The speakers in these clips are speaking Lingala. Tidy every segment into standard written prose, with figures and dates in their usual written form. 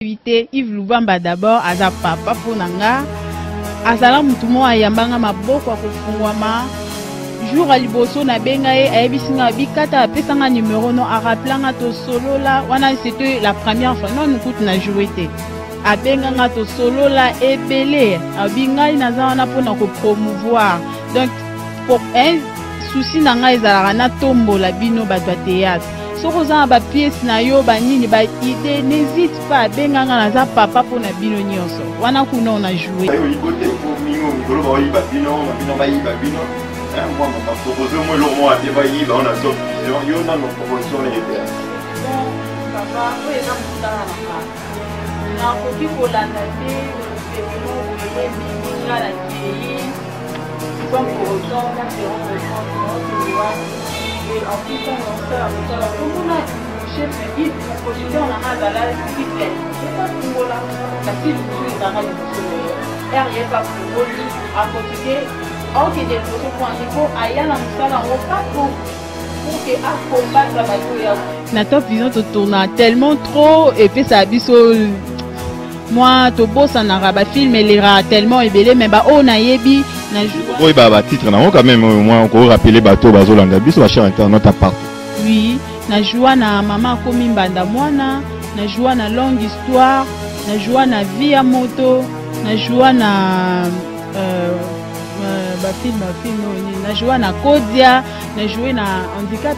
Yves Lubamba d'abord aza papa pour nanga azala mutumo ayambanga maboko akufungwama jour aliboso na benga e ayebisinga bikata apesanga numéro no araplanga to solo la wana c'était la première fois non nous na joué te abenganga to solo la ebele abingai naza wana pona ko promouvoir donc pour un souci nanga ezala na tombola bino ba théâtre. Si vous avez des pièces, idée, n'hésite pas. Benganga naza papa pour na bino nyonso. Wana kuna on a joué. En plus, on a chef Yves, on a un la Hitler. C'est pas pour là. Parce que nous avons le R, pas pour à côté. Ok, des choses pour un niveau, aïe, on a pas pour que à combattre la bataille. Na top vision te tourne tellement trop et puis ça abisso. Moi, to boss en arabe film, il ira tellement ébélé, mais bah on a yebi. Oui, bah titre na quand même moi encore rappeler bateau bazolanda biso cher internet à part. Oui, na joie na maman komi mbanda mwana, na joie na longue histoire, na joie na vie à moto, na joie na ba film na joie na Kodia, na jouer na handicap.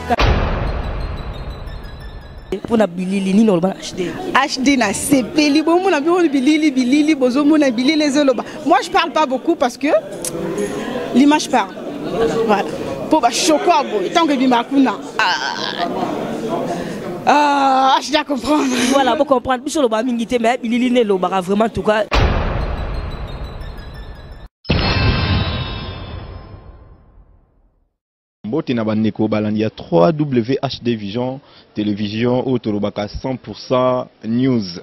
Pour la bilili ni normal HD na sepeli bon mon avion bilili bozo mon bilili les oloba. Moi je parle pas beaucoup parce que l'image parle. Voilà. Pour ba chocolat boy tant que bimakuna. Je dois comprendre. Voilà, pour comprendre biso loba mingité mais bilili ne loba vraiment en tout cas. Botina bandeko balandi ya 3W HD Vision télévision au Torobaka 100% news.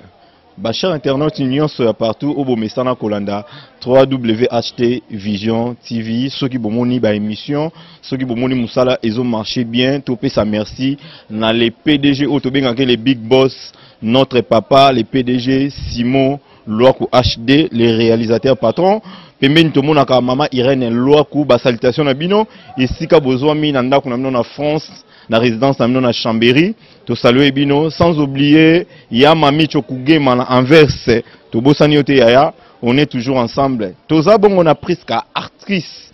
Bachar internet union sur partout au Bomesana Kolanda 3W HD Vision TV ceux qui bomoni ba émission ceux qui bomoni musala ils ont marché bien topé sa merci na les PDG autobenga les big boss notre papa les PDG Simon Loaku HD les réalisateurs patrons pembeni to monaka mama Irène Loaku ba salutation na bino esika bozwa mi na ndako na bino na France na résidence na bino na Chambéry to saluer bino sans oublier ya mami Chokugema na Anvers to bosani yote yaya on est toujours ensemble toza bongo na Priska artiste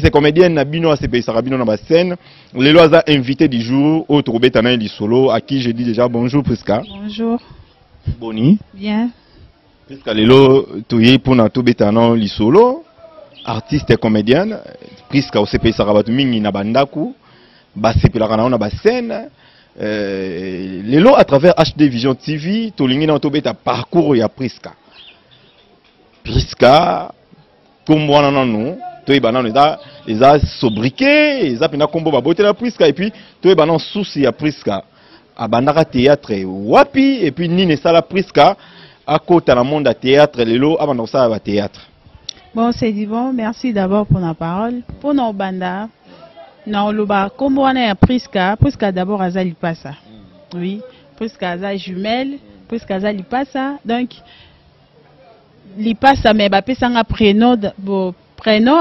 et comédienne na bino ACP Sarabino na ba scène les lois invité du jour au Trobetana du solo à qui je dis déjà bonjour Priska. Bonjour. Boni. Bien. Priska lelo toye pona Trobetana li solo artiste et comédienne Priska ACP Sarabatu mingi na bandaku ba sepelaka na ba scène lelo à travers HD Vision TV tolingi na tobeta parcours ya Priska komwana nanu toyeba nanu eza sobriquet eza pena kombo babotela Priska et puis toyeba nanu souci ya Priska abandaka théâtre wapi et puis nini sala Priska akota na monde à théâtre lelo abanda sala ba théâtre. Bon c'est dit bon merci d'abord pour la parole pour nos banda. Non, le bas, comme on a Priska d'abord à Zalipasa. Oui, Priska à jumelle, Priska à Zalipasa. Donc, Lipasa, mais bah, pesanga prénom,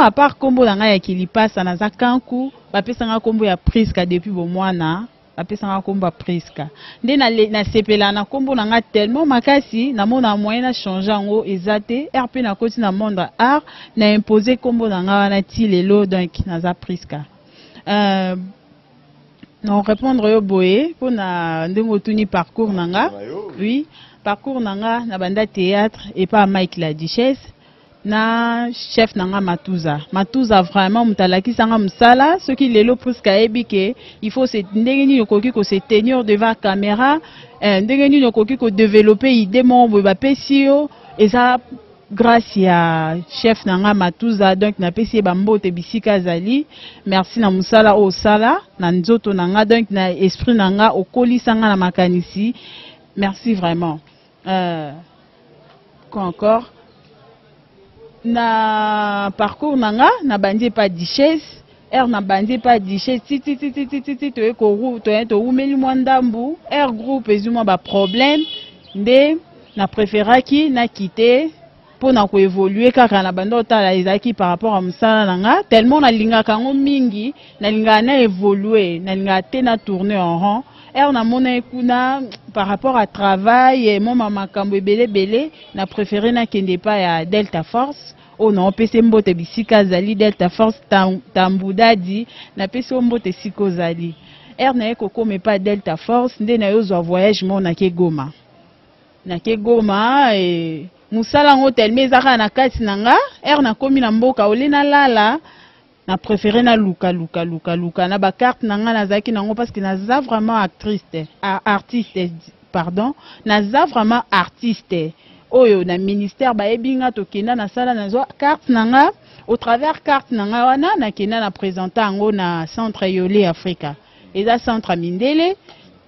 à part combo d'anga qui Lipasa, na Zakanku, bah, pesanga combo ya Priska depuis bon mois na, bah, pesanga combo Priska. Dès na sepela na combo d'anga tellement makasi, na mon moyen na changer en haut, ezate, RP na côté na monde art, na imposé combo d'anga na tilelo, donc na za Priska. Non répondre au boé pour na ndemotuni parcours nanga oui parcours nanga na banda théâtre et pas Mike la Duchesse na chef nanga Matuza vraiment mutalaki sanga musala ce qui lelo Priska ebike il faut se ndengeni yokoki ko se tenir devant caméra ndengeni yokoki ko développer idée mon ba pesio et ça grâce à chef nanga Matuza donc na pesi bambote bisika zali merci na musala o sala na nzoto nanga donc na esprit nanga okolisanga na makanisi merci vraiment quoi encore na parcours nanga na bandi pas Duchesse na bandi pas Duchesse ti to eko to umeli mwandambu groupe ezuma ba problème nde na préféraki na quitter pour na ko évoluer kaka na bando tala ezaki par rapport à musala nanga tellement na linga kango mingi na linga na évoluer na linga te na tourner en rond et na mona kuna par rapport à travail et mon mama kambo belé na préféré na kende pa ya Delta Force o na pese mbote bisika zali Delta Force tambudadi na pese mbote siko zali na ekoko me pa Delta Force nde na yo zo voyage mo na ke Goma et musala ngo telme ezaka na kati nanga na komi na mboka olena lala na préféré na luka na ba carte nanga nazaki nango parce que naza vraiment artiste pardon naza vraiment artiste oyo na ministère ba ebinga tokenda na sala nazo carte nanga au travers carte nanga wana na kenda na présenter ngo na centre Yole Africa eza centre Mindele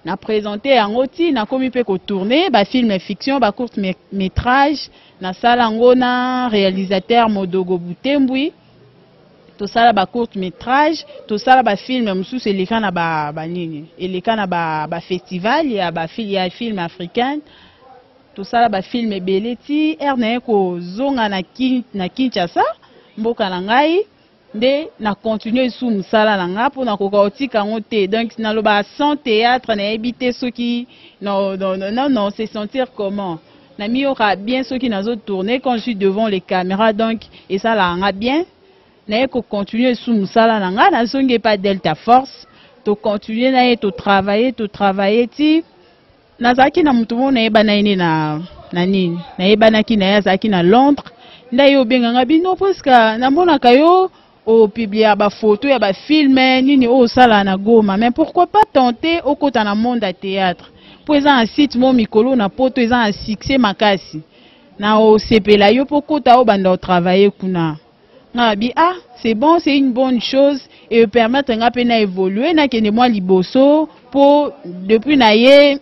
na présenté yango ti na komi pe ko tourner ba film fiction ba court métrage na sala ngo na réalisateur Modogo Butembwi to sala ba court métrage to sala ba film mususu eleka na ba nini eleka na ba festival ya ba film africain to sala ba film ebeleti na ko zonga na Kinshasa mboka na ngai nde na continuer sous musala nanga pour na koka otika ngote donc na loba sans théâtre na habiter ceux qui non c'est sentir comment na mi aura bien ceux qui nazo tourner quand je suis devant les caméras donc et ça la nga bien na ko continuer sous musala nanga na zonge pas Delta Force to continuer na to travailler ti na zaki na mutu mo na eba na ine na nini na eba na ki na zaki na Londres nda yo benga nga bino parce que na mona kayo au publier ba photo ya ba film nini o sala na Goma mais pourquoi pas tenter au kota na monde à théâtre pour un site mon mikolo na poto eza un succès makasi na o sepela yo pokota o banda travailler kuna na bi c'est bon, c'est une bonne chose et permettre nga pe na évoluer na kende moi liboso pour depuis na ye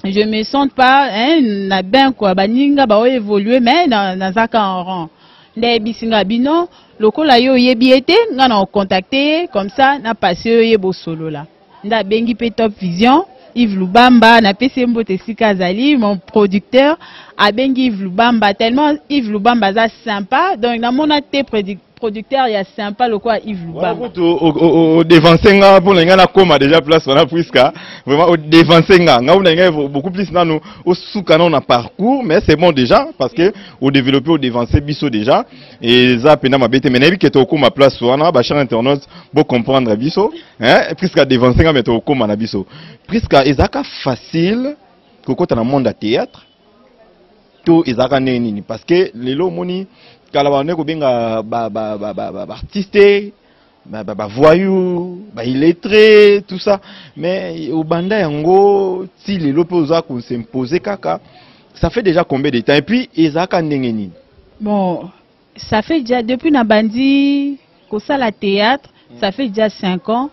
je me sens pas na ben quoi baninga ba évoluer mais na zaka en rang nde bisinga bino lokola yo yebi ete nga na contacter comme ça na passé yebo solo la nda bengi pe Top Vision Yves Lubamba na pese mbote sika zali mon producteur a bengi Yves Lubamba tellement Yves Lubamba za sympa donc na mona te producteur ya sympa le quoi Yves Lubamba au devancer nga pour nga na koma déjà place wana puisque vraiment au devancer nga nga beaucoup plus na no au souka na parcours mais c'est bon déjà parce que au développer au devancer biso déjà et ça pena mabete mais na bi que to koma place wana ba cher internaute pour comprendre biso puisque devancer nga mais to koma na biso puisque ezaka facile kokota na monde à théâtre to ezaka nini parce que lelo moni kala bane ko benga ba artiste ba voyou ba illettré tout ça mais au banda yango ti lelo pe oza ko s'imposer kaka ça fait déjà combien de temps et puis ezaka ndengeni bon ça fait déjà depuis na bandi ko sala théâtre ça fait déjà 5 ans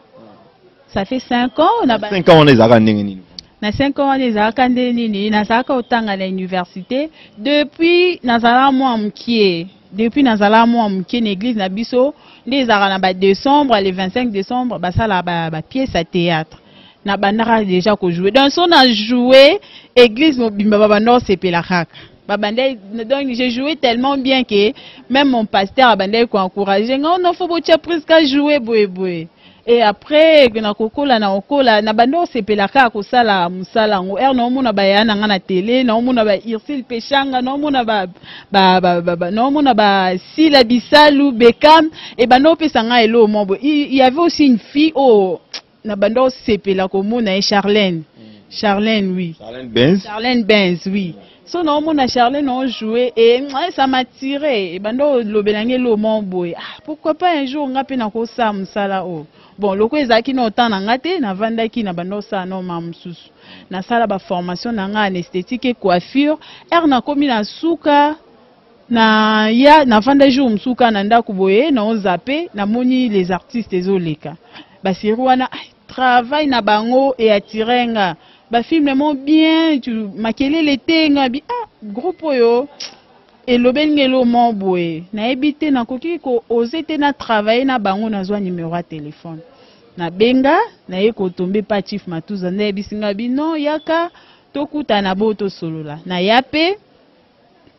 ça fait 5 ans on a 5 ans on ezaka ndengeni na 5 ans on ezaka ndengeni na saka otanga na université depuis nazala moi mkie depuis nazala moi mkie na église na biso ndezaka na ba décembre le 25 décembre basala ba pièce à théâtre na bandaka déjà ko jouer donc on a joué église mobimba babando sepela kaka babandai donc j'ai joué tellement bien que même mon pasteur abandai ko encourager on faut botia presque jouer boye et après na kokola na okola na bando sepela kaka ko sala musala ngo no mona bayana nga na télé no mona ba Irsil Pechanga no mona ba no mona ba Sila Bisalu Bekam et bando pesa nga elo mombo il y avait aussi une fille na bando sepela ko mona Charlène oui Charlène Benz oui so no mona Charlène on joué et ça m'a tiré et bando lobelange lo mombo pourquoi pas un jour nga pe na ko sa musala bon loko ezaki na otana ngate na vandaki na bando sa no mamsusu na sala ba formation na nga anesthétique et coiffure na komi na suka na vanda jour msuka na ndako boye na ozape na moni les artistes ezoleka basiru wana travail na bango et atirenga ba film mo bien tu makelele tenga bi groupe oyo elobengelo mo boye na ebité na koki ko osete na travailler na bango na zwa numéro ya téléphone na benga na ye ko tomber pa Chief Matuza na bisinga bino yaka tokutana bo to solola na yape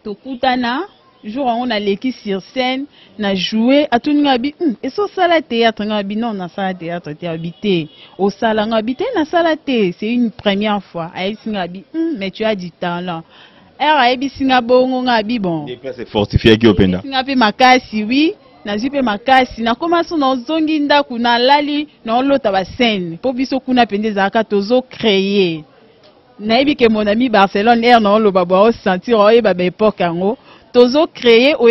tokutana jour on a l'équipe sur scène na jouer atuninga bi et so sala théâtre ngabi non na sala théâtre te habité au sala ngabité na sala té c'est une première fois ai singa bi mais tu as du talent era ebi singa bongo ngabi bon c'est fortifié qui openda singa pe makasi oui na zipe makasi na commence na zongi ndaku na lali na lota ba scène po biso kuna pendeza aka tozo créer na ebi ke mon ami Barcelone er na lo babo o sentir o e ba époque ngo tozo créer ou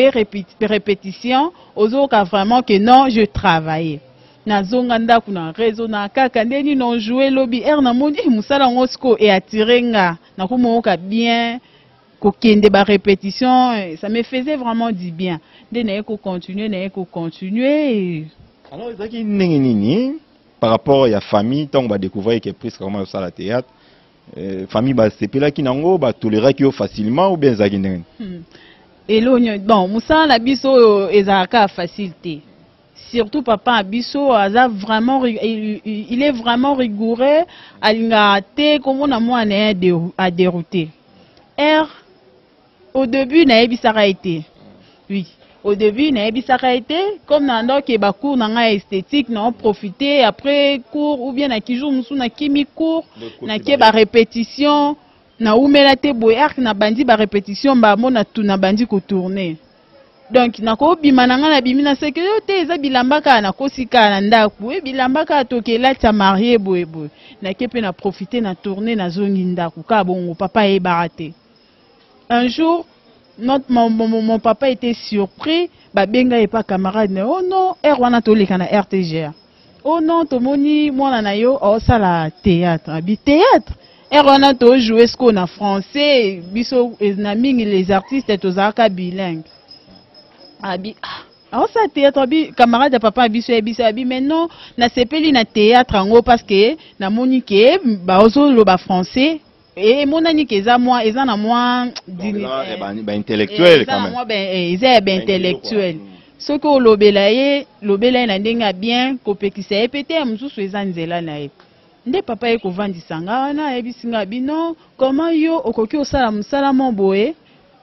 répétition ozo ka vraiment que non je travaillais na zonga ndaku na réseau na kaka ndeni non jouer lobby er na moni musala ngosko et attirenga na ko moka bien ko kende ba répétition ça me faisait vraiment du bien de na ko continuer alors ezaki nini par rapport à la famille tant va découvrir que presque comment ça la théâtre famille ba sepela ki nango ba tolérer ki facilement ou bien ezaki nini bon musa la biso ezaka facilité surtout papa abiso aza vraiment il est vraiment rigoureux alinga te comme on a moi à dérouter au début na ebisaka été oui au début na ebisaka été comme na ndoki ba cours na esthétique na profiter après cours ou bien na kijou musu na kimi cours na ke ba répétition na umela te boyar na bandi ba répétition ba mona tu na bandi ko tourner donc na ko bima na nga na bimina sekelo te eza bilambaka na kosika na ndaku e bilambaka tokela ta marié boye na kepe na profiter na tourner na zongi ndaku ka bongo papa e baraté un jour mon papa était surpris ba benga e pa camarade ne oh non wana toleka na RTGR oh non tomoni mwana na yo o sala théâtre abi théâtre wana to jouer ce qu'on a français biso na mingi les artistes tozaka bilingue abi ça théâtre abi camarade de papa biso abi mais non na sepeli na théâtre ngo parce que na moni ke ba ozo lo ba français et monani ke za moi eza na moi ba intellectuel quand même eza intellectuel ce que lobela na ndenga bien kopekisa epete mususu eza nzela na ye nde papa eko vandisanga wana ebisinga bino comment yo okoki osala musala boye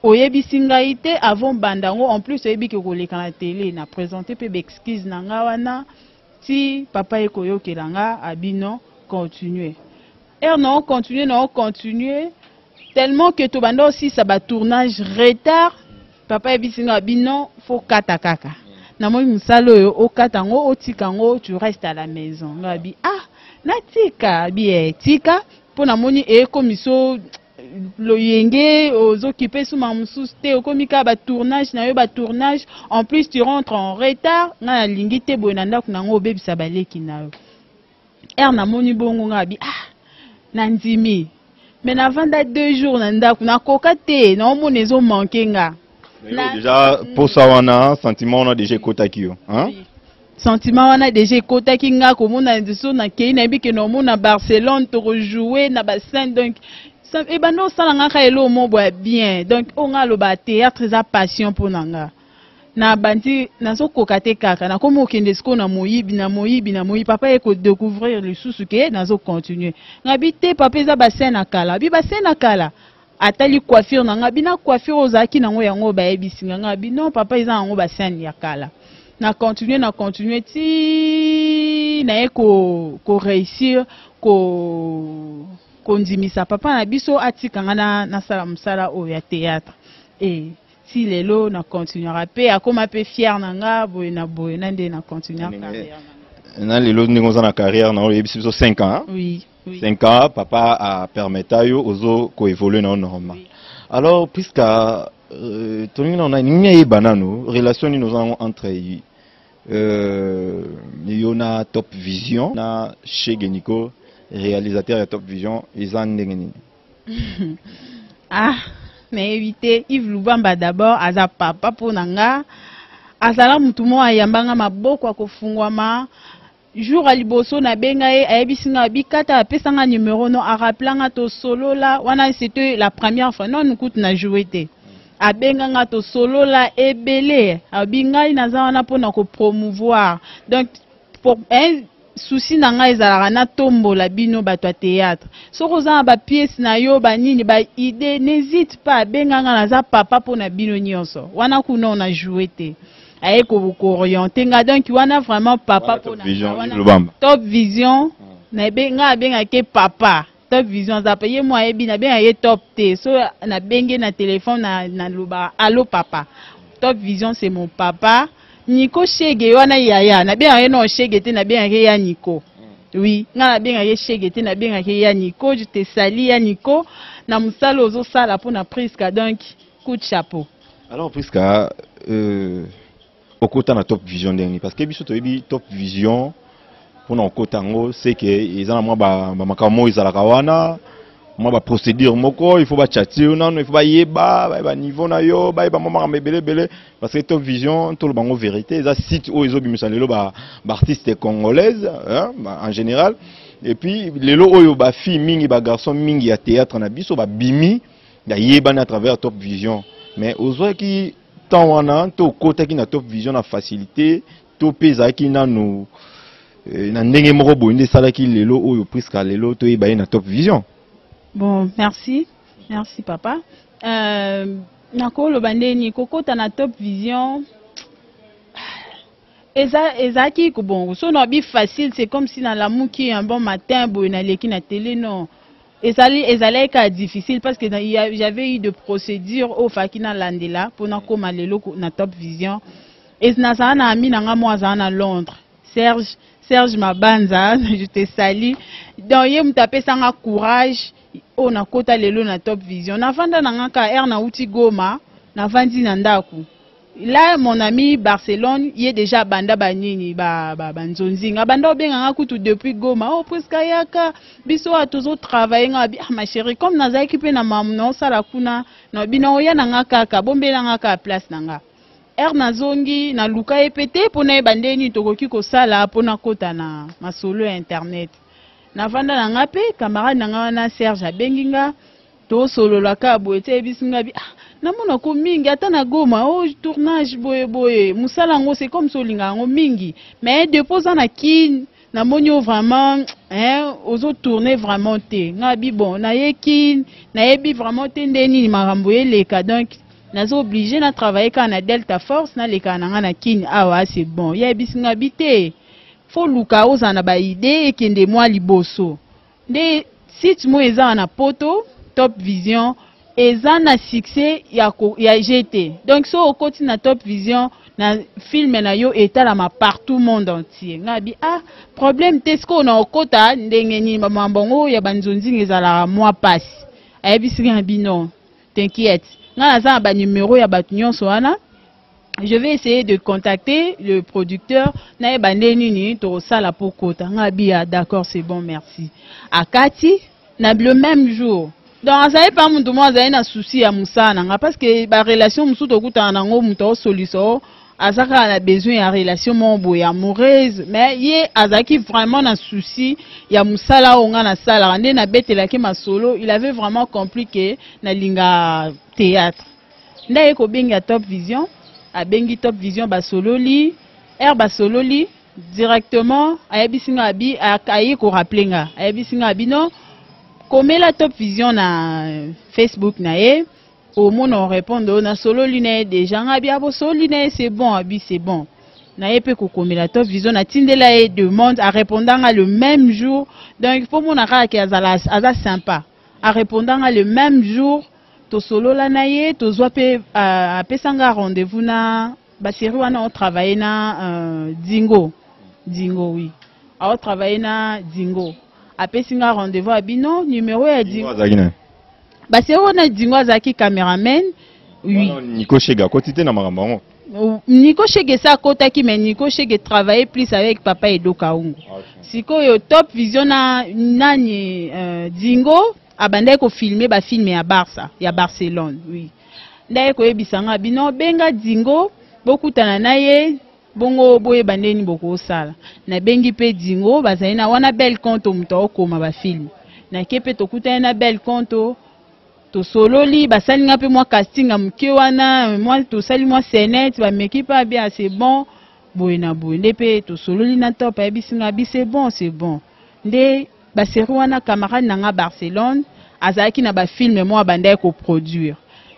oyebisinga ite avant bandango en plus oyebi ke koleka na télé na présenter pe excuse na nga wana ti papa eko yokelanga abino continuer non continuer tellement que to bando aussi ça ba tournage retard papa ebisinga bino faut kata kaka na moi musalo yo okatango otikango tu restes à la maison ngabi natika bien tika pona moni komiso loyenge ozokipe suma mususu te okomika ba tournage na yo ba tournage en plus tu rentres en retard na lingi te boye na ndako nango obebisa baleki na yo na moni bongo ngabi na ndimi mais na vanda 2 jours na ndako na koka te na omona ezo manke nga déjà pour ça wana sentiment on a déjà kotaki yo hein sentiment wana déjà kotaki nga komona ndeso na kei na bike no mona Barcelone to rejouer na ba scène donc ça e bano sala nga ka elo mo boya bien donc on a lo ba théâtre za passion pour nanga na bandi nazo kokate kaka na komo kende sko na moyibi papa eko découvrir le susuke nazo continuer ngabi te papa za ba scène akala bi ba scène akala atali coiffure nanga bina coiffure ozaki nango yango ba ebisinga ngabi non papa eza nango ba scène yakala na continuer ti na eko réussir ko ndimisa papa na biso atikanga na sala musala o ya théâtre et si lelo na continuera pe akoma pe fier nanga boye na nde na continuer carrière na lelo ndingo za na carrière na yebisi biso 5 ans oui 5 ans papa a permettre yo ozo ko évoluer na normal alors puisque toni na ni banano relation ni nous avons entre Yona Top Vision na chez Geniko réalisateur de Top Vision ils en ndengeni mais éviter Yves Lubamba d'abord aza papa pour nanga azala mutu mo ayambanga maboko akofungwama jour aliboso na benga e ayebisinga bikata apesanga numéro no araplanga to solo la wana c'était la première fois non nous na jouer te abenga to solo la ebele abingai naza wana pona ko promouvoir donc pour souci nanga ezalaka na tombola bino bato ya théâtre. Soki oza na ba pièce na yo banini ba idée, n'hésite pas benganga naza papa pona bino nyonso. Wana kuna on a joué te. Aye ko orienter nga donc wana vraiment papa pona Top Vision na benga ke papa. Top Vision za paye moi ebi na benga ye top te. So na benge na téléphone na loba allo papa. Top Vision c'est mon papa. Nico Chege wana yaya na bien ye no Chege te na bien ye ya Nico. Oui, na bien ye Chege te na bien ye ya Nico, je te sali ya Nico na musala ozo sala pour na Priska donc coup de chapeau. Alors Priska au côté na Top Vision dernier parce que biso to yebi Top Vision pour na côté ngo c'est que ils ont moi ba makamo izalaka wana moi ba procédure moko il faut ba chatter non il faut ba yeba ba niveau na yo ba mama mebele parce que Top Vision tout le bango vérité ça site où ils ont bimisa lelo ba artiste congolaise hein en général et puis lelo oyo ba fille mingi ba garçon mingi ya théâtre na biso ba bimi ya yeba na travers Top Vision mais ozo qui tant wana to côté qui na Top Vision na facilité to pesa qui na no na ndenge moko boinde sala ki lelo oyo Priska lelo to yeba na Top Vision. Bon, merci papa. Nakolo bandeni kokota na Top Vision. Ezaki ko bon, so no bi facile, c'est comme si dans l'amour qui un bon matin boy na leki na télé non. Ezali ka difficile parce que j'avais eu de procédures au fakina landela pour na koma lelo na Top Vision. Et na ça na ami na moi za na Londres. Serge Mabanza, je te salue. Donc ye mutape sanga courage. On a kota lelo na Top Vision. Na vanda na ngaka na uti Goma, na vandi na ndaku. Là mon ami Barcelone, il est déjà banda banini banzonzinga. Banda obenga ngakutu depuis Goma. Oh Priska yaka biso a toujours travailler ngabi ma chérie comme naza équipé na mamno sala kuna na bino ya na ngaka ka bombela ngaka place nanga. Nazongi na luka epete pona bandeni tokoki ko sala pona kota na masolo internet. Na vanda na ngape camarade na na Serge abenginga to solo la ka boete bisinga bi na mona ko mingi ata na Goma oh tournage boye musala ngo c'est comme solinga ngo mingi mais déposa na kin na monyo vraiment ozo tourner vraiment te ngabi bon na yekin na yebi vraiment te ndeni makambo eleka donc nazo obligé na travailler quand na Delta Force na leka na kin awa c'est bon yebisinga bité faut luka ozana ba idée ekende moi liboso de site mo eza na poto Top Vision eza na succès ya GT donc so okoti na Top Vision na film na yo etalama partout monde entier ngabi problème tesko na okota ndenge ni mambo ya banzonzi ezala moi passe ayebisika bino t'inquiète nga na ba numéro ya batu nyonso wana. Je vais essayer de contacter le producteur. Na bandeni to sala pour kota. Ngabia d'accord c'est bon merci. Akati na le même jour. Donc ça est pas mon moi ça na souci ya musana nga parce que ba relation musu to kuta na ngo muto solution azaka a besoin ya relation mon ya amoureuse mais ye azaki vraiment na souci ya musala onga na sala ande na betela ke masolo il avait vraiment compliqué na linga théâtre. Ndaye ko benga Top Vision. A bengi Top Vision basololi basololi directement ayebisinga abi akayi ko rappelinga ayebisinga bino komela Top Vision na Facebook na ye au monde on répond na sololi na déjà ngabi abo sololi na c'est bon abi c'est bon na ye pe ko komela Top Vision na tindela e demande a répondanga le même jour donc pour mon araki azala sympa a répondanga le même jour. To solo la naye to zoape a pesanga rendez-vous na basiri wana on travailler na Dingo oui a travailler na Dingo a pesinga rendez-vous a bino numéro ya Dingo basiri wana Dingo azaki cameraman oui Nico Chega quantité na makambo Nico Chege sa kota ki mais Nico Chege travailler plus avec papa Edo Kaungu sikoyo Top Vision na nani Dingo abandai ko filmer ba filmer ya Barça ya Barcelone oui ndai ko ebisanga bino benga Dingo bokutana naye bongo boye bandeni boko sala na bengi pe Dingo bazali na wana bel compte muto okoma ba film na kepe tokutana na bel compte to sololi basalinga pe moi casting amuke wana moi to sali moi scénette ba mekipa bien c'est bon boye na boye nde pe to sololi na top ayebisinga bi c'est bon nde basérie wana camarade nanga Barcelone azalaki na bafilme moko abandaki koproduire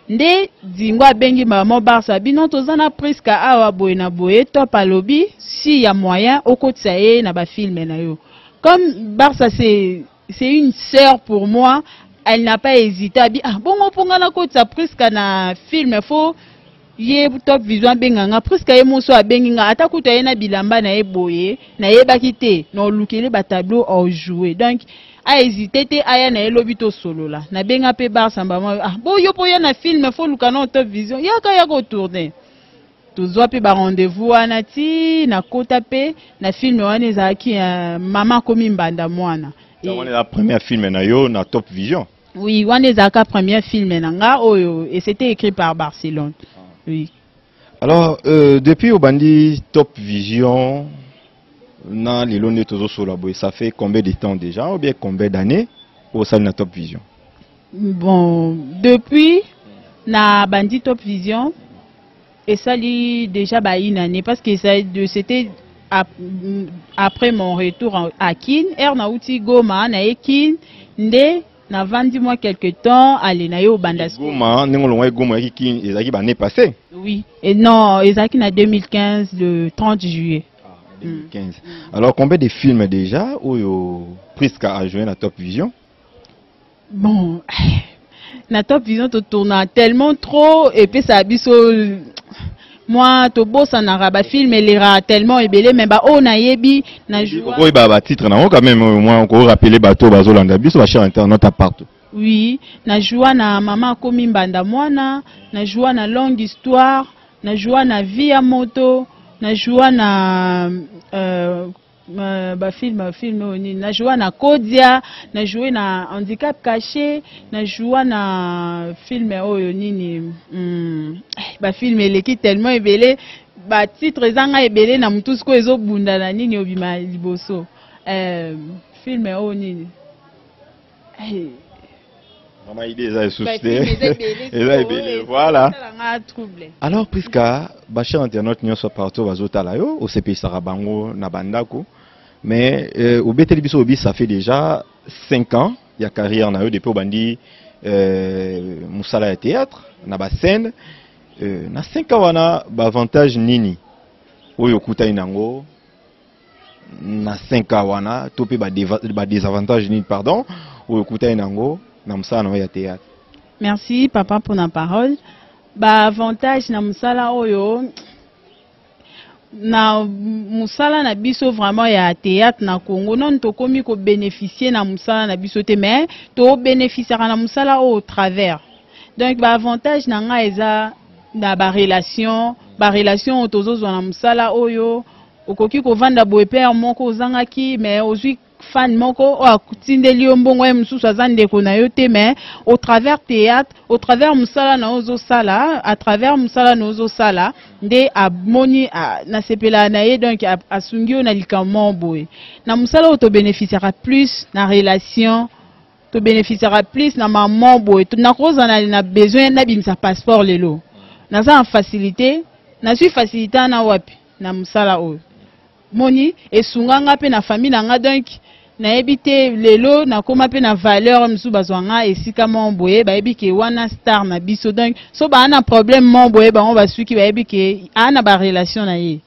nde dingo abengi mama Barça bino toza na Priska awa boye na boye top alobi si ya moyen okotisa ye na bafilme na yo comme Barça c'est une sœur pour moi. Elle n'a pas hésité à dire ah bon on prend la côte ça presque na film faut yé top vision benganga presque yé monso a benginga ata kuta yé na bilamba na yé boye na yé bakité no lukele ba tableau au jouer donc a hésité te aya na yé lobito solo là na benga pe bar samba ah bon yo po na film faut lukana top vision yaka ya ko tourner tozwa pe ba rendez-vous anati na kota pe na film wana ezaki mama komi mbanda mwana. On est la première film na yo na Top Vision. Oui, on est la première film nanga et c'était écrit par Barcelone. Oui. Alors depuis au bandi Top Vision na les longs tozo sur la boy, ça fait combien de temps déjà ou bien combien d'années au sein de Top Vision? Bon, depuis na bandi Top Vision et ça lit déjà une année parce que c'était après mon retour à Kin, Ernauti Goma, na Kin, nde na vendi moi quelque temps aller na yo Bandasco. Goma, n'engolongwa Goma Kin, ezaki ba année passée. Oui, et non, ezaki na 2015 le 30 juillet. Ah, 2015. Alors combien de films déjà ou Priska a joué na Top Vision? Bon, na Top Vision to tourne tellement trop et puis ça abisso. Moi, to bossa na raba film et les rats tellement ébélé mais bah on a yebi na joie. Oui bah titre na quand même moi encore rappeler bateau bazolanda biso ba cher internet à partout. Oui, na joie na maman komi mbanda mwana, na joie na longue histoire, na joie na vie à moto, na joie na film oni, na joie na Kodia, na joué na handicap caché, na joie na film oyo nini film eleki tellement ebele ba titre ezanga ebele na mutusko ezobunda na nini obima liboso film oyo nini maman idée ça suscité voilà. Alors Priska ba cher internet nyonso partout bazotala yo au CP Sarabango na bandako mais au beteli biso obi ça fait déjà 5 ans il y a carrière na yo depuis bandi musala ya théâtre na ba scène na 5 ans wana ba avantage nini oyo kuta inango na 5 ans wana topé ba désavantage nini pardon oyo kuta inango na musala na ya théâtre. Merci papa pour la parole. Ba avantage na musala oyo na musala na biso vraiment ya théâtre na Congo non to komi ko bénéficier na musala na biso te mais to bénéficier na musala au travers. Donc ba avantage na nga eza na ba relation tozo na musala oyo okoki ko vanda boye père moko ozangaki mais ozwi fan moko o akutindeli mbongo ya mususu azandeko na yo te mais au travers théâtre au travers musala na ozo sala à travers musala na ozo sala nde amoni na sepela na ye donc asungi na likambo boye na musala to bénéficiera plus na relation to bénéficiera plus na maman boye to na koza na besoin na bimisa passeport lelo na za facilité na suis facilité na wapi na musala oyo moni esunganga pe na famille na nga donc na ebité lelo na koma pe na valeur msu bazwanga esika momboye ba ebike wana star na biso donc so ba na problème momboye ba on va suki ba ebike ana ba relation na ye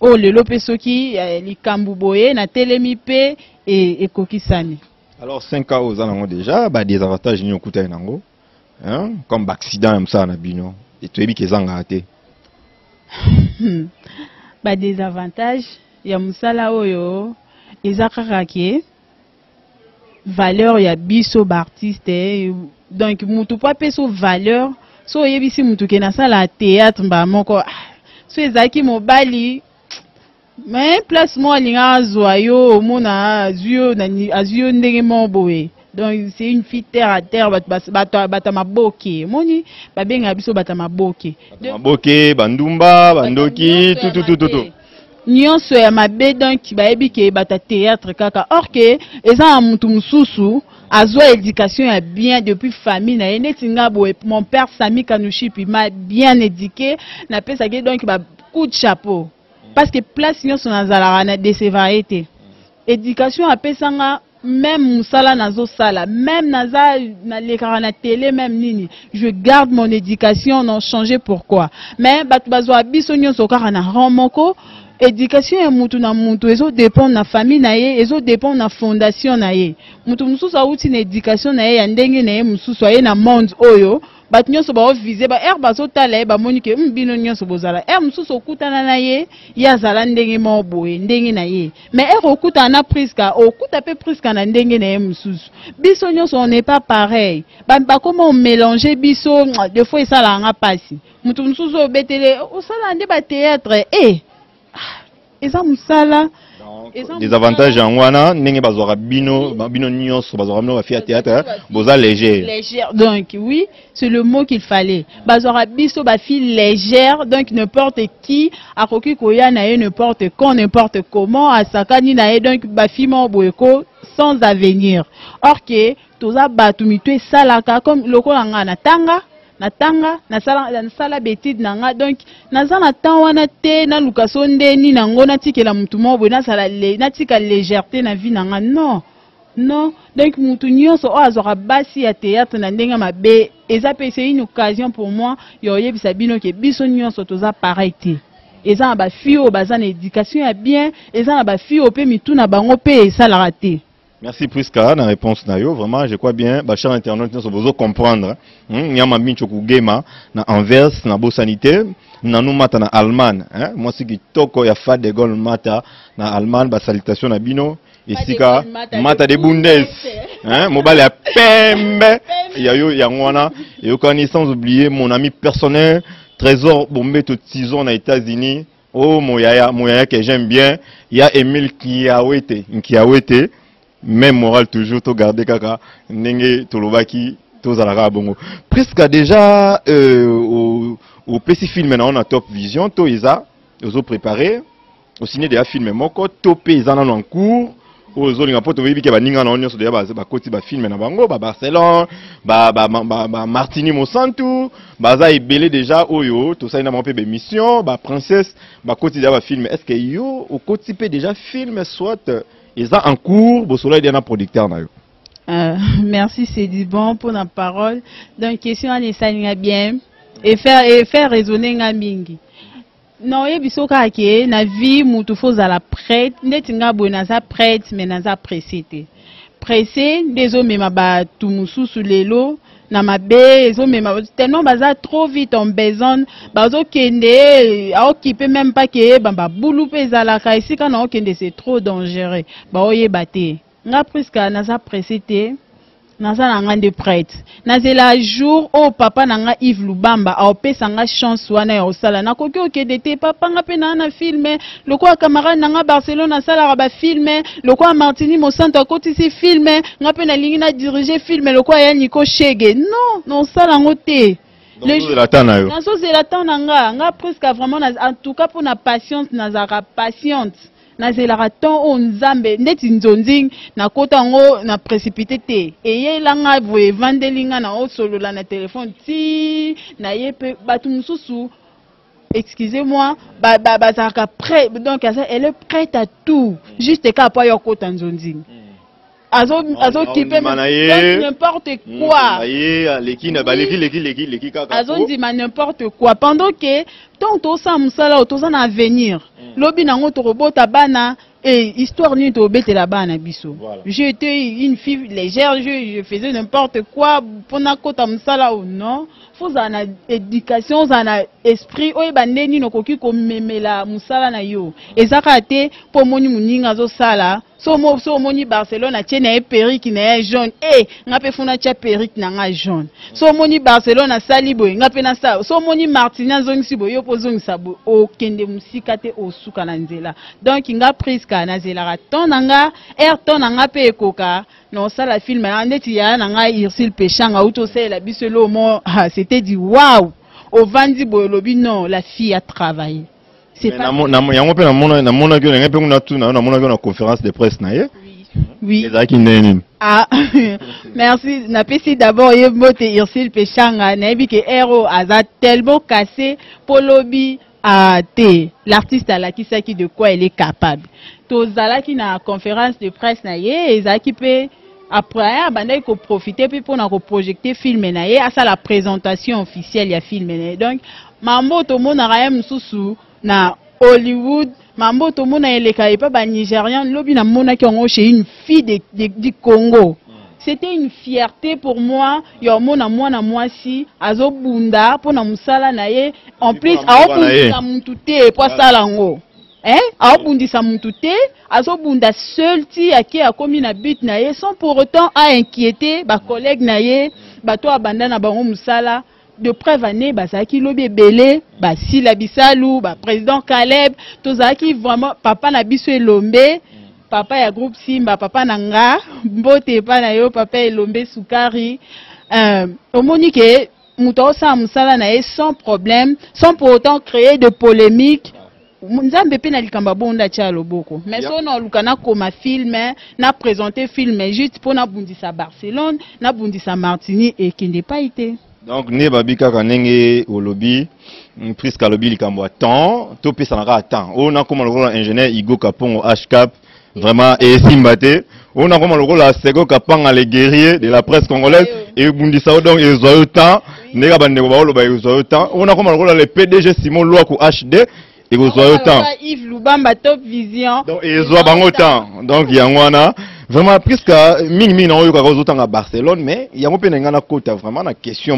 o lelo pe soki likambu boye na telemi pe et kokisani. Alors 5 ans aux anango déjà ba des avantages ni okuta nango hein comme accident msa na bino et to ebike zanga até ba des avantages ya musala oyo ezakaka ke valeur ya biso ba artiste donc mutu pa peso valeur so yebisi mutu ke na sala théâtre mba moko so ezaki mobali mais place mo linga zoyo mona azio ndenge moboye donc c'est une fille terre à terre bata maboke moni babenga biso bata maboke bandumba bandoki tout nyonso ya mabe donc bayebi ke bata théâtre kaka or que eza mutu mususu azwa éducation ya bien depuis famille na neti nga boye mon père Sami Kanouchi puis m'a bien éduqué na pesa ke donc ba coup de chapeau parce que place nyonso nazalaka na décevoir te. Éducation apesanga même musala nazo sala, même naza na lekara na télé, même nini, je garde mon éducation, non changer pourquoi. Mais batu bazwa biso nyonso kaka na ramoko, éducation ya mutu na mutu ezo dépend na famille na ye, ezo dépend na fondation na ye. Mutu mususu auti na éducation na ye ya ndenge na ye mususu aye na monde oyo, batu nyonso ba viser ba bazo tala ye ba moni ke bino nyonso bozala. Mususu okutana na ye, ya zala ndenge mo boye, ndenge na ye. Mais okuta na priska, okuta pe priska na ndenge na ye mususu. Biso nyonso on n'est pas pareil. Ba comment mélanger biso, des fois ça la nga pasi. Mutu mususu obetele, osala nde ba théâtre eza musala. Des avantages en wana nenge bazora bino nyonso bazora bino ba fi théâtre boza légère. Légère, donc oui, c'est le mot qu'il fallait. Bazora biso ba fi légère, donc n'importe qui akoki koya na ye n'importe quand, n'importe comment, asakani na ye, donc ba fi mo boyeko sans avenir. Or que toza batu mitwe salaka comme lokola nga na tanga na sala betide nanga, donc naza na temps wana te na lukaso ndeni nango natikela mutu mobo na tika légèreté na vie nanga, non donc mutu nyonso o azora basi ya théâtre na ndenga mabe eza pe c'est une occasion pour moi yo yebisa bino ke biso nyonso toza pareil te. Eza na ba fio baza na éducation ya bien, eza na ba fio pe mitu na bango pe ça la raté. Merci Priska na réponse na yo, vraiment je crois bien bachar internet nous besoin comprendre nyama mincho kugema na Anvers na bo sanité na nous mata na Allemagne moi c'est kitoko ya fa de gol mata na Allemagne ba salutation na bino isika mata de bundes mobile ya pembe ya yo ya ngwana et okani sans oublier mon ami personnel Trésor Bombeto Tison na États-Unis. Oh moyaya que j'aime bien, il y a Emile Kiawete. Même moral toujours to garder kaka ndenge tolobaki tozalaka bongo presque déjà au PC film na on a Top Vision to isa ozo préparer au ciné de film moko to paysan en cours ozo linga poto bibi ke baninga na onyo so de ba koti ba film na bango ba Barcelone ba Martini Monsanto baza ebele déjà oyo to ça na mon pe mission ba princesse ba koti ba film est-ce que yo au koti pe déjà film soit ils ont en cours, vous soleil d'un producteur. Merci, c'est du bon pour la parole. Donc, question à l'essayer bien et faire raisonner Ngamingi. Non, il y a des na vie, mutu faut à la prête, n'est nga bonaza prête, mais naza pressé. Pressé, des hommes ma tout moussou sous les lots. Na mabe tellement baza trop vite en besoin bazo kende a occupé même pas que bamba boulou pesa la ici quand on kende c'est trop dangereux ba oye baté nga presque naza pressé naza nanga de prêtre nazela jour au papa nanga Yves Lubamba a opesa nga chance wana ya osala na koki okende te papa nga pe na filme lokwa camarade nanga Barcelone sala ba filme lokwa Martini Monsanto akoti si filme nga pe na lingi na diriger filme lokwa ya Nico Chege non sala ngote nazo zela tana nga presque vraiment en tout cas pour na patience nazara patiente nazela temps on zambe ndeti nzonzing na kota ngo na précipité te eyelanga voye vandelinga na osolola na téléphone ti na yepe batu mususu excusez-moi bazaka prêt donc elle est prête à tout juste ka pa yo kota nzonzing azo kipe n'importe quoi azo ndima n'importe quoi pendant que tant to sa musala to za na avenir lobi nango to robota bana et histoire ni to bete la bana biso j'étais une fille légère je faisais n'importe quoi pour na kota musala ou non faut na éducation za na esprit oye bandeni no koki ko memela musala na yo ezaka te po moni muninga zo sala so moni Barcelone a tiene e perruque na jaune ngape funa tia perruque na nga jaune so moni Barcelone a sali boy ngape na sa so moni Martina zongisi boy yo pozongisa boy o kende musika te o suka na nzela donc nga priska na zela ton nanga ton nanga pe ekoka non ça la film ndeti ya nanga Irsil Pechanga auto sela biselo mo c'était dit waouh au vandi boy lobi non la fille a travaillé. C'est pas na conférence de presse na ye. Oui. Ah, merci. N'apprécie d'abord Yebote Irsil Pechanga. N'abi que héros a tellement cassé pour lobby l'artiste alakisaki de quoi elle est capable. Tozalaki na conférence de presse na ye, ezaki pe après bandai ko profiter puis pour na ko projeter film na ye à ça la présentation officielle ya film na ye. Donc mambo to mona raya mususu na Hollywood, mambo to mona eleka pa ba Nigérian lobi na mona ki ongo chez une fille du Congo. C'était une fierté pour moi. Yo mona mwana mwasi azobunda pona musala na ye. En plus aobundisa muntu te po sala ngo. Aobundisa muntu te, azobunda seul ti aki akomi na but na ye sans pour autant à inquiéter ba collègue na ye, ba to abanda na bango musala. De preuve année bazaki lobi belé, ba Sila Bisalou, ba président Caleb, tozaki vraiment papa na biso elombe. Papa ya groupe Simba, papa nanga, mbote pa na yo, papa elombe sukari. Omoni ke muto sa musala na ye sans problème, sans pour autant créer de polémique. Nzambe pe na likamba bonda tia loboko. Mais so na lukana koma film, na présenter film juste pour na bundisa Barcelone, na bundisa Martini et qui n'est pas été. Donc ne babika kanenge au lobby, presque lobby likambo temps, to pe sanaka temps. On a comme le ingénieur Igo Kapongo HCAP. Vraiment, et Simbate, on a comme le rôle à Sego Kapang, les guerriers de la presse congolaise, et Bundisao donc ils ont eu temps, Nega Bandego ils ont eu temps, on a comme le rôle à les PDG Simon Loakou HD, et ils ont eu temps. Yves Lubamba Top Vision. Donc ils ont eu temps, donc il y a un vraiment presque ming n'a eu autant à Barcelone, mais il y a un peu de côté vraiment la question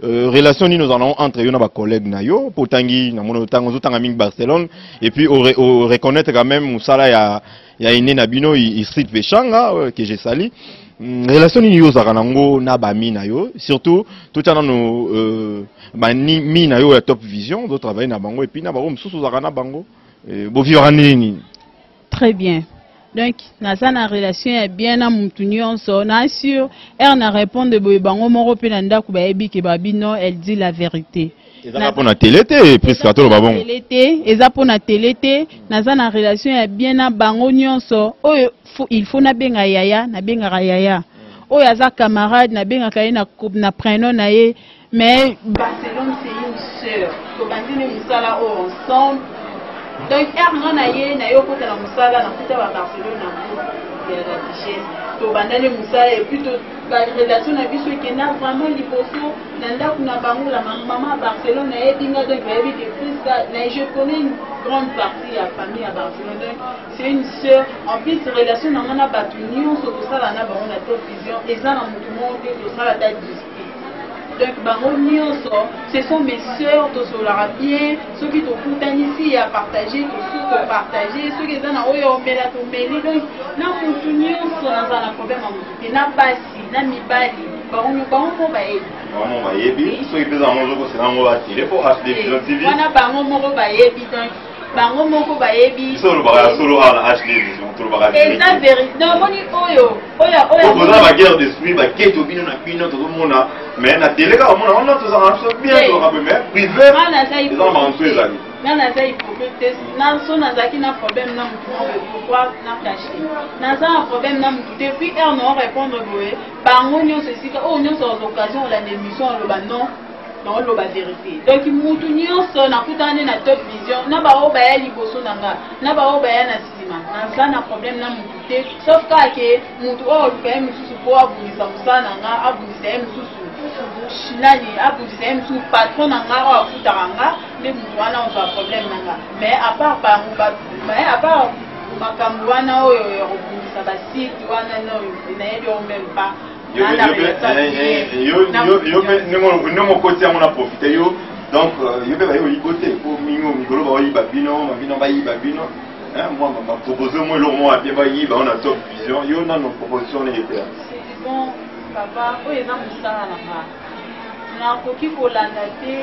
relation nous en avons entre nos collègues nayo pour tangi na mono tango tanga ming Barcelone et puis on reconnaître quand même Moussala il y a une nabino il street vechanga que j'ai sali relation nous zaranango na ba minayo surtout tout en nous ba ni minayo ya Top Vision d'autres travailler na bango et puis na ba mususu zarana bango bo vivre nini. Très bien. Donc, na relation est bien à Moutunion, on assure, elle n'a répondu de Bango Moro Penanda Kubaebi Kebabino, elle dit la vérité. Eza pour na télété, presque à tout le babon. Télété, eza pour na télété, na relation est bien à Bango Nyonso, il faut na benga yaya, na benga yaya. Yaza camarade, na benga kaina na prénom na ye, mais Barcelone c'est une sœur. Kobandine Moussala ensemble. Donc, Ernan Aye, na yo côté la Moussala, na côté la Barcelone, na la richesse. To bandane Moussala et puis la relation na biso qui n'a vraiment liposo, nanda kuna bango la maman Barcelone na ebinga donc va éviter plus ça. Je connais une grande partie de la famille à Barcelone. Donc, c'est une sœur. En plus, relation na mana batunion sur tout ça là na bango na Top Vision et ça na mutu monde tout ça la tête dispute. Donc, ce sont mes sœurs, tous ceux bien, ceux qui t'ont ici à partager, tous ceux qui ont partagé, ceux qui ont donc, na mutu nyonso na problème à na basi, na mibali, bango bayebi, ceux qui peuvent en manger, c'est un mot attiré pour HD Vision TV. Wana bango moko bayebi, donc, bango moko bayebi. Solo à HD Vision, tout le bagage. Et ça vérité, non, moni oyo. Vous avez la guerre d'esprit, bah qu'est-ce que vous avez tout le monde a, mais la télé quand on a tout ça bien, mais privé. Ils ont mangé les amis. Dans la taille hypocrite, dans son azaki n'a problème n'a pourquoi n'a caché. Dans un problème n'a depuis elle non répondre boé. Bango nyo ceci que oh nyo sur occasion la émission le non. Non le ba vérité. Donc mutu nyonso na kutane na Top Vision na ba o ba ya liboso nanga na ba o ba ya na sima na ça na problème na mutu sauf que mutu o le PM sous po abunisa musana nga abunisa mususu nani abunisa mususu patron nanga o futaranga mais mutu wana on a problème nanga mais à part makambo wana oyo robunisa ba site wana no na yebi o même pas. Yo mon côté on a profité yo donc yo be ba yo côté pour mingo migolo ba yi babino ba yi babino moi m'a proposé moi le mois bien ba yi ba on a Top Vision yo na nos propositions les faire bon papa o eza musala na koki kolanda te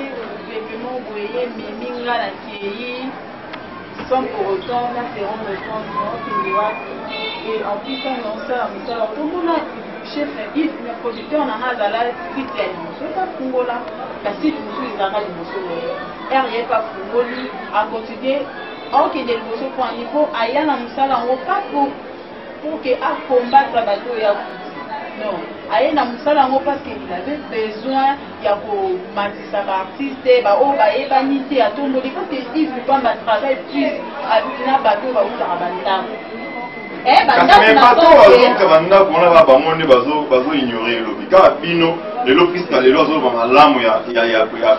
bébément boye miminga na kei sans pour autant na se rendre compte et en plus on en sort musala tout le monde chef Yves, le producteur n'a pas la site à l'émotion, pas Fungola, la site nous à l'émotion. R pas Fungoli, à continuer, ok, des émotions pour un niveau, Aya la Moussala, on pas pour que à combattre la bateau et à non, aye na musala ngo parce qu'il avait besoin ya ko matisa ba artiste ba o ba ebanité à tomboli parce que il veut pas ma travail plus na bato ba uta banta banda na ko banda kona ba bamone bazo ignorer le bika bino le lofista le lozo ba malamu ya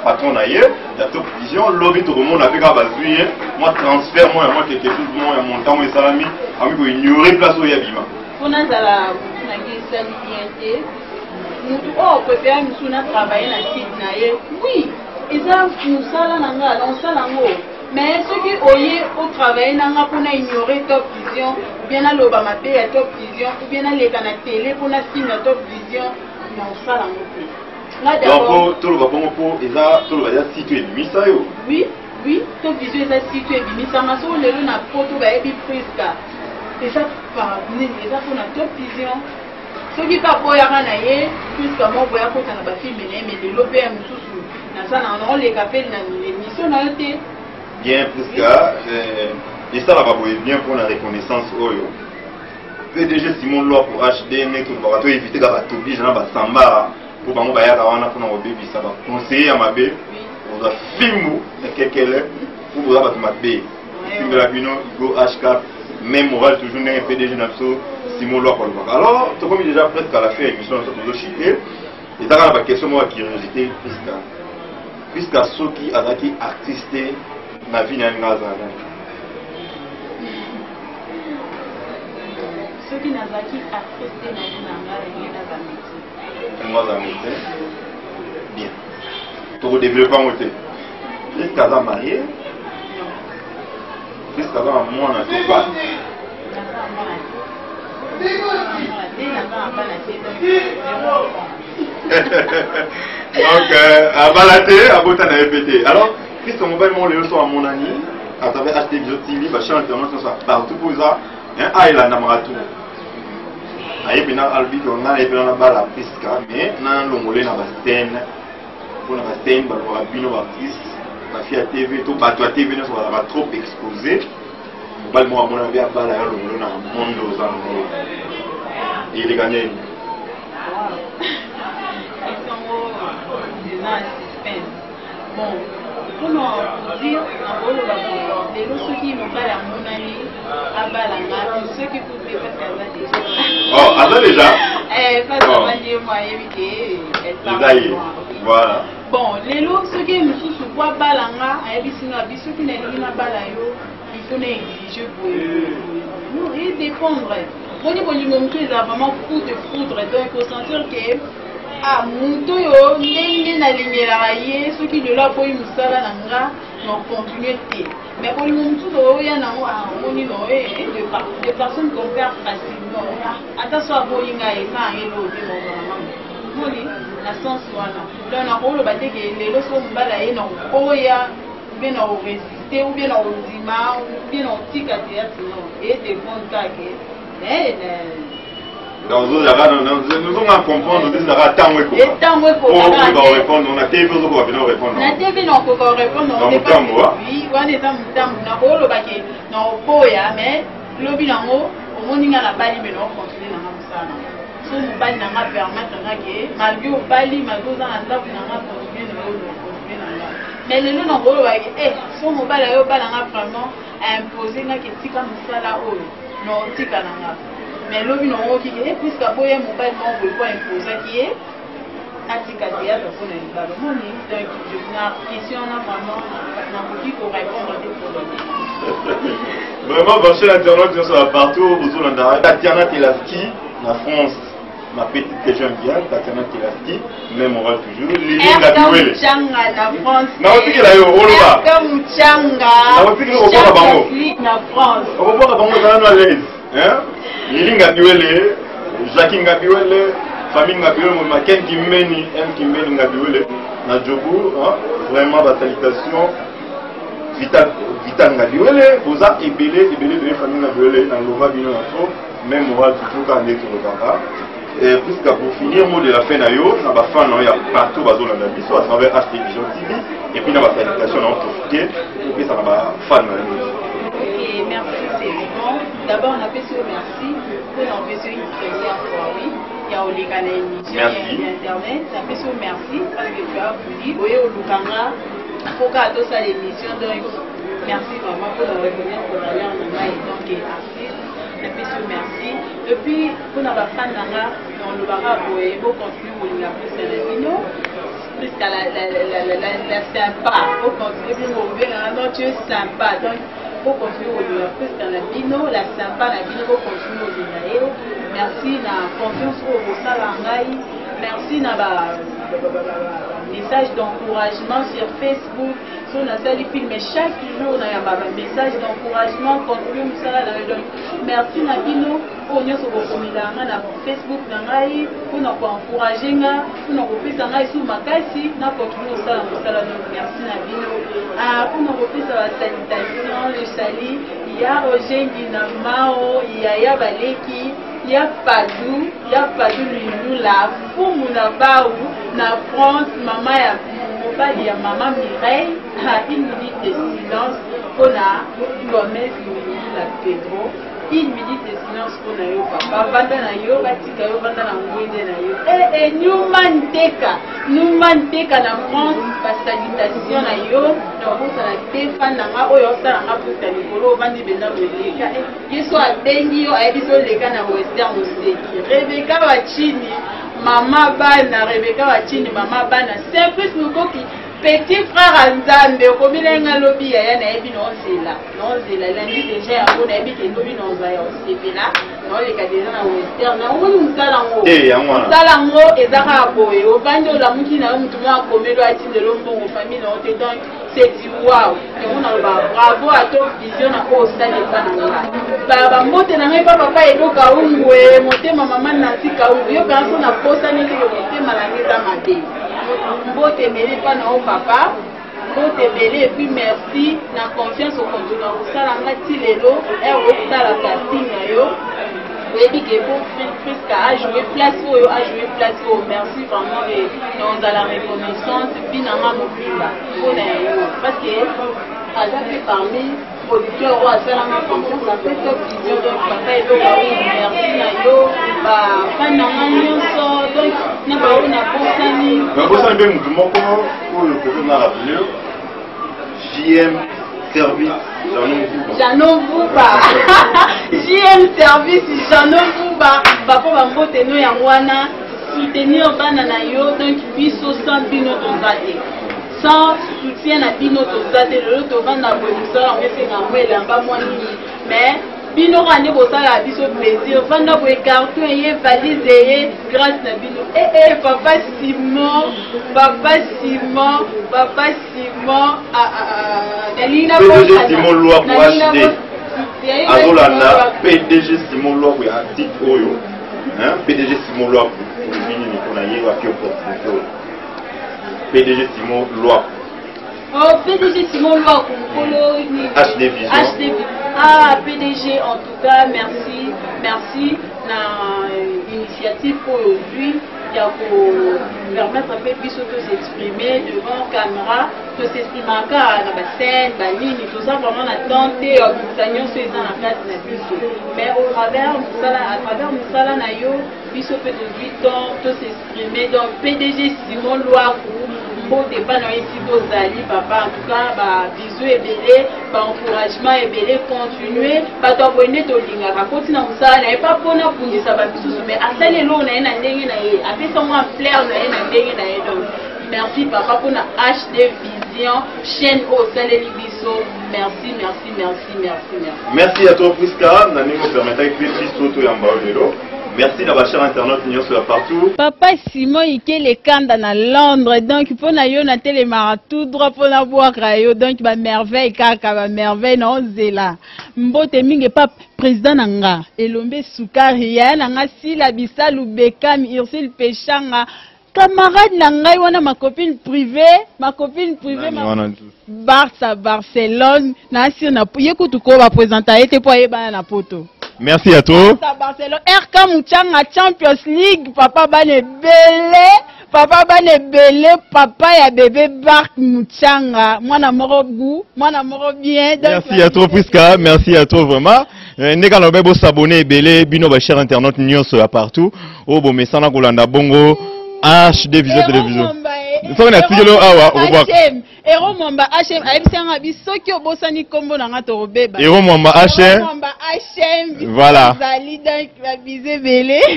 patron na ye ya top vision lobby to monde avec ba bazuye moi transfert moi quelque chose moi ya montant et salami ami ko ignorer place o ya bima fona zala na ngisa liente mutu o préfère musuna travailler na site na ye oui eza musala na nga on sala ngo mais ceux qui oye au travail nanga pour ignorer top vision ou bien à l'oba mabe à top vision ou bien à l'écran à télé pour na signe à top vision na osala ngo donc tout le bon pour eza tout le va situé bimisa yo oui top vision eza situé bimisa maso lelo na photo ba ebi presque et ça par les pour na top vision ceux qui pas boya na ye puisque moi boya ko na ba film mais de l'opé mususu na ça na on les appelle na l'émission na yote bien puisque et ça va bien pour la reconnaissance oyo PDG Simon Loi pour HD mais tout va éviter da ba tobi jana ba samba pour bango ba ya wana pour na obebi ça va conseiller à mabe on va filmer quelqu'un pour vous ba mabe film la bino go H4 même moral toujours né PDG Napso Simon Loi pour le voir alors tu comme déjà presque à la fin émission sur le chier et dans la question moi curiosité puisque ceux qui azaki artiste na vie na ngazana ceux qui n'azaki artiste na vie na ngazana bien pour développer mon côté puisque aza marié puisque aza moi na te pas donc abalaté abota na répété alors puisque mon bel mon le soit à mon ami à travers HD Vision TV ba chaîne internet ça partout pour ça un island na maratou aye bina albi ko na e bina na bala piska mais na longolé na ba scène pour na ba scène ba ba bino ba artiste ba fia TV to ba to TV na so ba trop exposé bal mo mon ami bala ya longolé na mondo za il est gagné bon comment dire les ceux qui n'ont pas la monnaie à balanga ceux qui pour déjà oh alors déjà pas de moi éviter voilà bon les lots ceux qui nous sous quoi balanga à bisinga biso qui n'est pas balayo il faut négliger pour nous et dépendre on dit qu'on lui montre vraiment foudre donc il faut sentir que ah muto yo ndenge na lingela ye soki de là pour musala nanga non continuer té mais pour le muto do ya na moni no de personnes qu'on perd facilement attention boyinga e ka elo de mo moni na sens wana donc na ko lo bateke lelo so mbala ye na oya bien na résister ou bien na ondima ou bien na tika théâtre non et de bon cas que dans nous allons comprendre nous allons attendre pour répondre on a TV pour répondre na TV non pour répondre on n'est pas oui on est dans mutambu na ko baki na opoya mais lobi nango au moninga na bali mais non continuer na musana so mobali na ma permettre na ke malgré au bali malgré za na ndabu na ma continuer na mais le non ngolo baki so mobali yo bala nga vraiment imposer nga ke tika musala oyo non tika na nga mais l'homme n'a pas dit puisque aboye mobile non veut pas imposer qui est atika dia de pour les ballons donc je na question là vraiment n'a pas dit pour répondre à des problèmes vraiment marché l'internet sur la partout vous on a Tatiana Telaski en France ma petite que j'aime bien Tatiana Telaski même on va toujours Lilinga Biwele Changa na France na otiki la yo oloba comme Changa na otiki ko ba bango na France ko ba bango na à l'aise hein Lilinga Biwele Jacques Ngabiwele famille Ngabiwele mon Ken Kimeni Ngabiwele na Djobu vraiment la salutation Vital Ngabiwele vous a ébélé de famille Ngabiwele dans l'ova bino info même moral toujours quand on est sur le papa et puisque pour finir mot de la fin nayo na ba fan il y a partout bazo na biso à travers HD Vision TV et puis na ba salutation on profiter et puis ça na ba fan na et merci c'est bon d'abord on a fait ce merci pour on fait une première fois oui y a Oleka na émission internet. Ça fait so merci parce que tu as voulu. Oui, au Lukanga, pour qu'à ça l'émission. Donc, merci vraiment pour la reconnaissance pour la langue donc artiste. Ça fait so merci. Et puis, pour la fan d'Anga, on le verra pour continuer au Linga plus de la vidéo. Jusqu'à la sympa. Pour continuer pour ouvrir un autre, tu es sympa. Donc, pour continuer au Linga plus de la vidéo, la sympa, la vidéo pour continuer au Linga. Merci na confiance au Rosalangai. Merci na message d'encouragement sur Facebook. Sur la salle mais chaque jour na un message d'encouragement continue musala na donc merci na bino pour nous sur na Facebook na ngai pour nous encourager nga pour nous repisa ngai sur makasi na continue musala donc merci na bino pour nous repisa la salutation le salut il y a Roger Dinamao il y a Baleki il y a Padou Lula Fumuna Baou na France maman ya il y a maman Mireille à une minute de silence pour la promesse la Pedro une minute de silence pour la yo papa banda na yo batika yo banda na ngwende na yo nous manteka na France ba salutation na yo na bosa na Stéphane na nga oyo sala nga pour ta nikolo bandi benda boleka yeso abengi yo ayebiso leka na western oseki Rebecca Wachini Mama Bana, Rebecca Wachini, Mama Bana, Simplice Mukoki, petit frère Anzambe, comme il y a un lobby, il y a un lobby, non, c'est là. Non, c'est là. Lundi déjà, on a vu que le lobby, non, c'est là. Non, les cas déjà, on est là. On nous salango. Salango, et Zaraboé. Au bandeau, la mouki, n'a tout le monde comme le a de l'homme, aux familles, on te donne. C'est du waouh. Et on a bravo à toi, vision, à quoi au stade de Panama. Baba, moi, tu n'as pas papa et donc, à Oumoué, monter ma maman, Nancy, Kaoui, yo, quand on a posé, on a monté maladie dans ma vie. Bon, te mêler pas non papa, bon te mêler et puis merci, na confiance au contenu. Vous savez, on a tiré l'eau, et on a la casting yo. Vous dit que bon, Friska a joué place haut, merci vraiment et nous à la reconnaissance puis na maman Mopimba. Parce que à parmi auditeurs ou à faire la fonction, ça fait top vision donc papa et merci na yo, bah fan na nyonso donc na ba ona posani. Ba posani be mutu moko ko le ko na rappeler JM Service Janon Bouba. JM Service Janon Bouba. Papa va mbote no ya wana soutenir bana na yo donc biso sans bino tozate. Sans soutien na bino tozate le to bana bonisa on fait ngambela mba mwani mais bino rane bosala biso plaisir vanda bo carton et valise grâce na bino papa Simon Dalina PDG Simon Loi pour acheter Azolanda PDG Simon Loi pour acheter oyo hein PDG Simon Loi pour venir pour na yewa ki opportunité PDG Simon Loi PDG Simon Loi pour HD Vision PDG en tout cas merci na initiative aujourd'hui il y a pour permettre un peu plus de s'exprimer devant caméra, de s'exprimer encore dans la scène, tout ça vraiment on a tenté sur la place de mais au travers Moussala Nayo, Bisso peut de 8 ans, de s'exprimer donc PDG Simon Loi pour des pas dans ici Bozali papa en tout cas bisous et belé, encouragement et belé continuer, t'abonner to linga continuer Moussala n'est pas pour nous pour ça mais à celle là on a un ndenge na ye après ça moi fleur na ndenge na ye donc merci papa pour na HD Vision chaîne au Saleli Bisso merci à toi Friska na ningo permettre que Bisso to yamba lelo. Merci d'avoir cher internet nous sur partout. Papa Simon Ike le kanda na Londres donc pour na yo na télémara tout droit pour na boire rayo donc ba merveille kaka ba merveille na ozela. Mbote mingi papa président nanga Elombe Sukari ya nanga Sila Bisalu Bekam Ursule Pechanga camarade nanga wana ma copine privée Barcelone na sir na yekutu ko ba présenter était pour yeba na poto. Merci à toi. Barcelone, RK Mouchanga Champions League, papa bane belé, papa ya bébé Bark Mouchanga. Moi na moro goût, moi na moro bien. Merci à toi Friska, merci à toi vraiment. Nega no bebo s'abonner belé bino ba cher internet nyonso ya partout. O bo mesana kolanda bongo HD Vision Télévision. Faut na tigelo awa o ba. Ero Mwamba HM aibisanga bisoki obosani kombo na ngato robeba. Ero Mwamba HM. Mwamba HM. Voilà.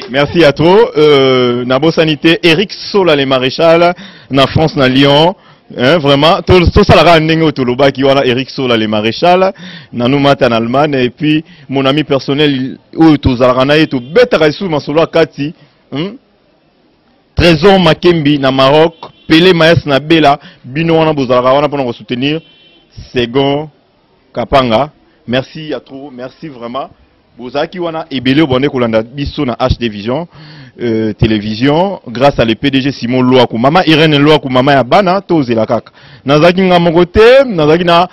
Merci à toi. Na bosanité Eric Sola les maréchal na France na Lyon. Hein, vraiment tout ça la ndenge otoloba ki wana Eric Sola les maréchal na nous mata en Allemagne et puis mon ami personnel ou to zalana et to betara sou masolo akati. Trésor Makembi na Maroc, Pelé Maes na Bela, bino wana bozalaka wana pour nous soutenir. Second Kapanga. Merci à trop, merci vraiment. Bozaki wana ebele bonne kolanda biso na HD Vision télévision grâce à le PDG Simon Loakou, maman Irène Loakou, maman ya bana tozela kaka. Nazaki nga mongote, nazaki na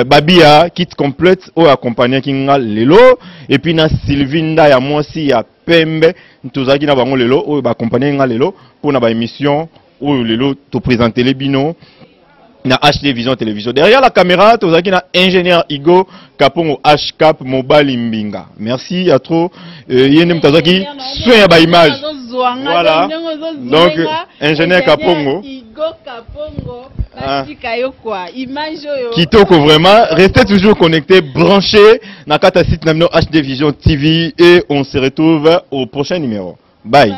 Babia kit complète au accompagné kinga lelo et puis na Sylvinda ya mwasi ya pembe tozaki na bango lelo o ba accompagné nga lelo pour na ba émission o lelo to présenter les bino na HD Vision Télévision. Derrière la caméra, tu as ingénieur Igo Kapongo HCAP Mobile Mbinga. Merci à trop. Yenem Tazaki, soin à image. Voilà. Donc, ingénieur Kapongo. Igo Kapongo. Kitoko vraiment. Restez toujours connectés, branchés. Na kata site namno HD Vision TV et on se retrouve au prochain numéro. Bye.